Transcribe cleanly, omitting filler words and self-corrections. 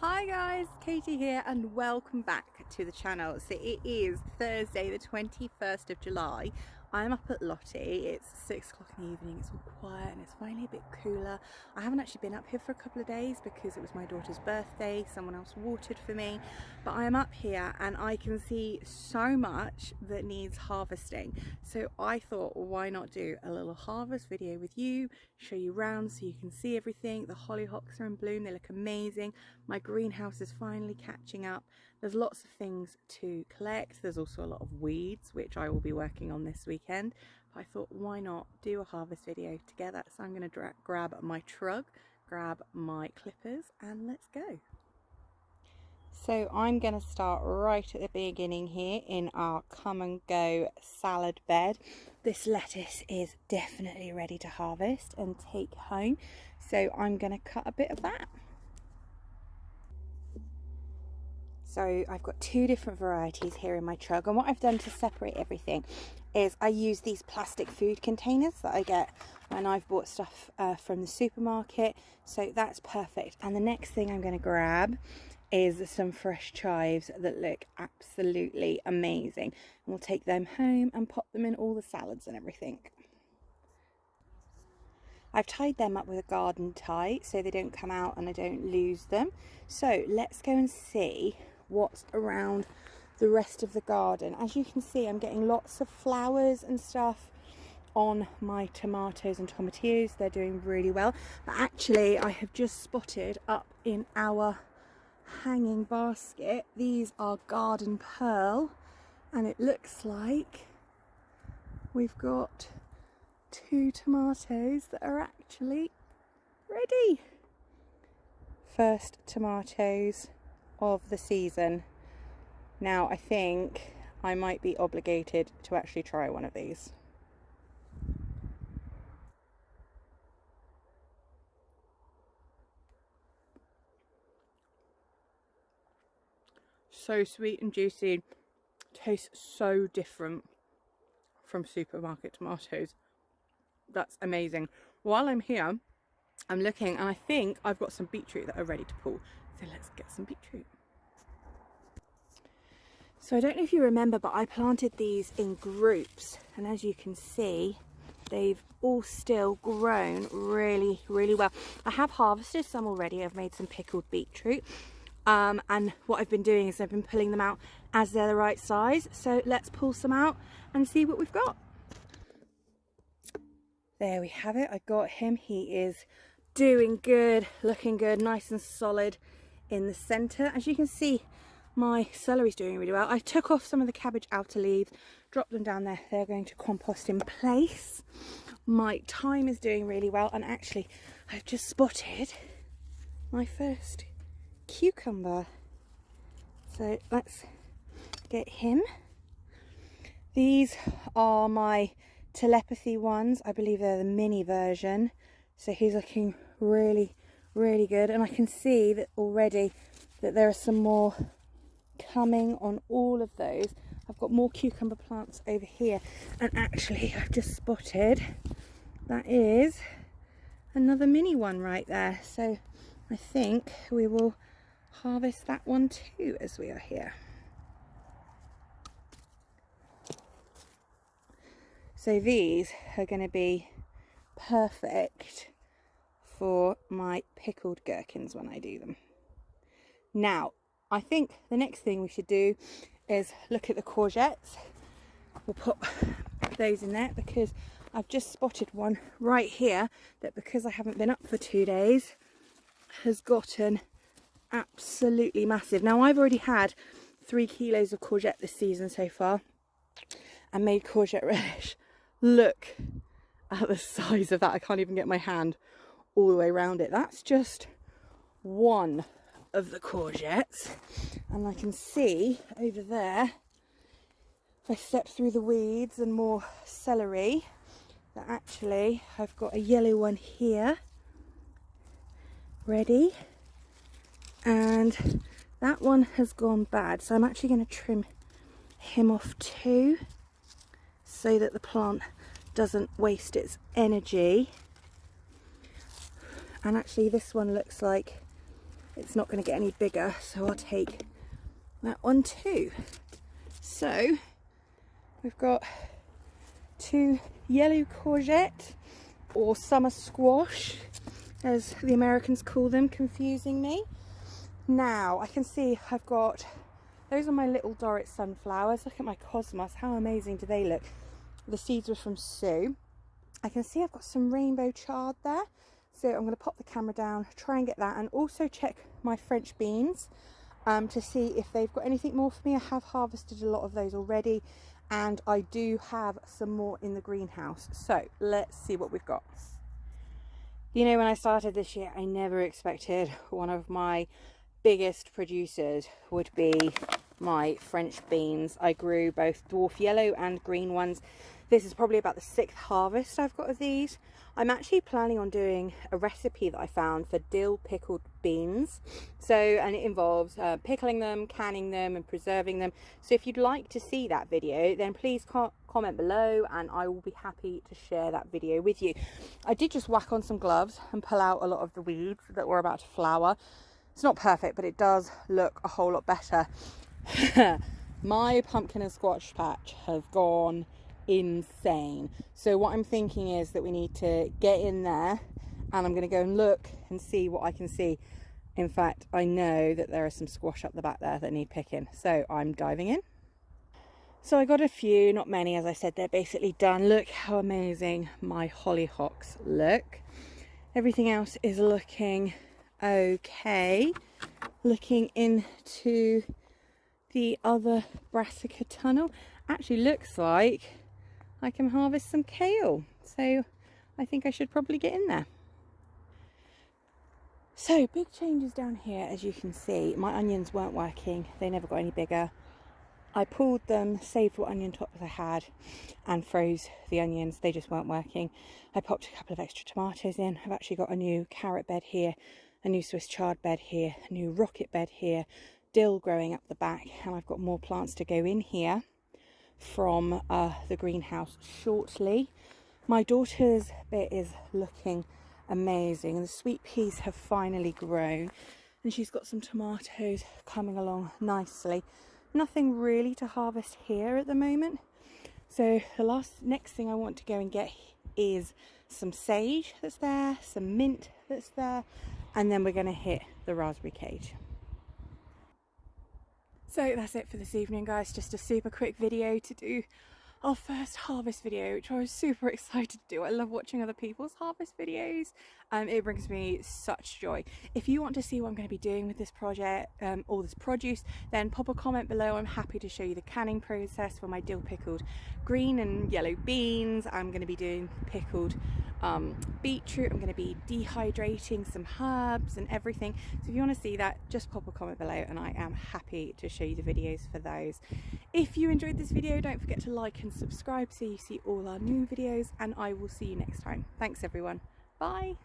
Hi guys, Katie here and welcome back to the channel. So it is Thursday the 21st of July. I'm up at Lottie. It's 6 o'clock in the evening, it's all quiet and it's finally a bit cooler. I haven't actually been up here for a couple of days because it was my daughter's birthday. Someone else watered for me, but I am up here and I can see so much that needs harvesting. So I thought, well, why not do a little harvest video with you, show you around so you can see everything. The hollyhocks are in bloom, they look amazing. My greenhouse is finally catching up. There's lots of things to collect. There's also a lot of weeds, which I will be working on this weekend. But I thought, why not do a harvest video together? So I'm going to grab my truck, grab my clippers, and let's go. So I'm going to start right at the beginning here in our come and go salad bed. This lettuce is definitely ready to harvest and take home. So I'm going to cut a bit of that. So I've got two different varieties here in my truck, and what I've done to separate everything is I use these plastic food containers that I get when I've bought stuff from the supermarket, so that's perfect. And the next thing I'm going to grab is some fresh chives that look absolutely amazing, and we'll take them home and pop them in all the salads and everything. I've tied them up with a garden tie so they don't come out and I don't lose them. So let's go and see what's around the rest of the garden. As you can see, I'm getting lots of flowers and stuff on my tomatoes and tomatillos. They're doing really well. But actually, I have just spotted up in our hanging basket, these are garden pearl, and it looks like we've got 2 tomatoes that are actually ready. First tomatoes of the season. Now I think I might be obligated to actually try one of these. So sweet and juicy, tastes so different from supermarket tomatoes. That's amazing. While I'm here, I'm looking and I think I've got some beetroot that are ready to pull. So let's get some beetroot. So I don't know if you remember, but I planted these in groups, and as you can see, they've all still grown really, really well. I have harvested some already. I've made some pickled beetroot. And what I've been doing is I've been pulling them out as they're the right size. So let's pull some out and see what we've got. There we have it. I got him. He is doing good, looking good, nice and solid in the center. As you can see, my celery's doing really well. I took off some of the cabbage outer leaves, dropped them down there. They're going to compost in place. My thyme is doing really well, and actually I've just spotted my first cucumber. So let's get him. These are my telepathy ones. I believe they're the mini version. So he's looking really, really good, and I can see that already that there are some more coming on all of those. I've got more cucumber plants over here, and actually I've just spotted that is another mini one right there. So I think we will harvest that one too as we are here. So these are going to be perfect for my pickled gherkins when I do them. Now, I think the next thing we should do is look at the courgettes. We'll put those in there because I've just spotted one right here that, because I haven't been up for 2 days, has gotten absolutely massive. Now I've already had 3 kilos of courgette this season so far and made courgette relish. Look at the size of that. I can't even get my hand all the way around it. That's just one of the courgettes, and I can see over there, if I step through the weeds and more celery, that actually I've got a yellow one here ready, and that one has gone bad, so I'm actually going to trim him off too so that the plant doesn't waste its energy. And actually this one looks like it's not going to get any bigger, so I'll take that one too. So we've got 2 yellow courgette, or summer squash as the Americans call them, confusing me. Now I can see I've got, those are my little Dorrit sunflowers. Look at my cosmos, how amazing do they look. The seeds were from Sue. I can see I've got some rainbow chard there, so I'm going to pop the camera down, try and get that, and also check my French beans to see if they've got anything more for me. I have harvested a lot of those already, and I do have some more in the greenhouse, so let's see what we've got. You know, when I started this year, I never expected one of my biggest producers would be my French beans. I grew both dwarf yellow and green ones. This is probably about the 6th harvest I've got of these. I'm actually planning on doing a recipe that I found for dill pickled beans. And it involves pickling them, canning them and preserving them. So if you'd like to see that video, then please comment below and I will be happy to share that video with you. I did just whack on some gloves and pull out a lot of the weeds that were about to flower. It's not perfect, but it does look a whole lot better. My pumpkin and squash patch has gone insane. So what I'm thinking is that we need to get in there, and I'm going to go and look and see what I can see. In fact, I know that there are some squash up the back there that need picking, so I'm diving in. So I got a few, not many, as I said, they're basically done. Look how amazing my hollyhocks look. Everything else is looking okay. Looking into the other brassica tunnel, actually looks like I can harvest some kale, so I think I should probably get in there. So big changes down here. As you can see, my onions weren't working, they never got any bigger. I pulled them, saved what onion tops I had and froze the onions, they just weren't working. I popped a couple of extra tomatoes in. I've actually got a new carrot bed here, a new Swiss chard bed here, a new rocket bed here, dill growing up the back, and I've got more plants to go in here from the greenhouse shortly. My daughter's bit is looking amazing, and the sweet peas have finally grown, and she's got some tomatoes coming along nicely. Nothing really to harvest here at the moment, so the next thing I want to go and get is some sage that's there, some mint that's there, and then we're going to hit the raspberry cage. So that's it for this evening, guys. Just a super quick video to do our first harvest video, which I was super excited to do. I love watching other people's harvest videos. It brings me such joy. If you want to see what I'm going to be doing with this project, all this produce, then pop a comment below. I'm happy to show you the canning process for my dill pickled green and yellow beans. I'm going to be doing pickled beetroot. I'm going to be dehydrating some herbs and everything. So if you want to see that, just pop a comment below and I am happy to show you the videos for those. If you enjoyed this video, don't forget to like and subscribe so you see all our new videos, and I will see you next time. Thanks everyone. Bye.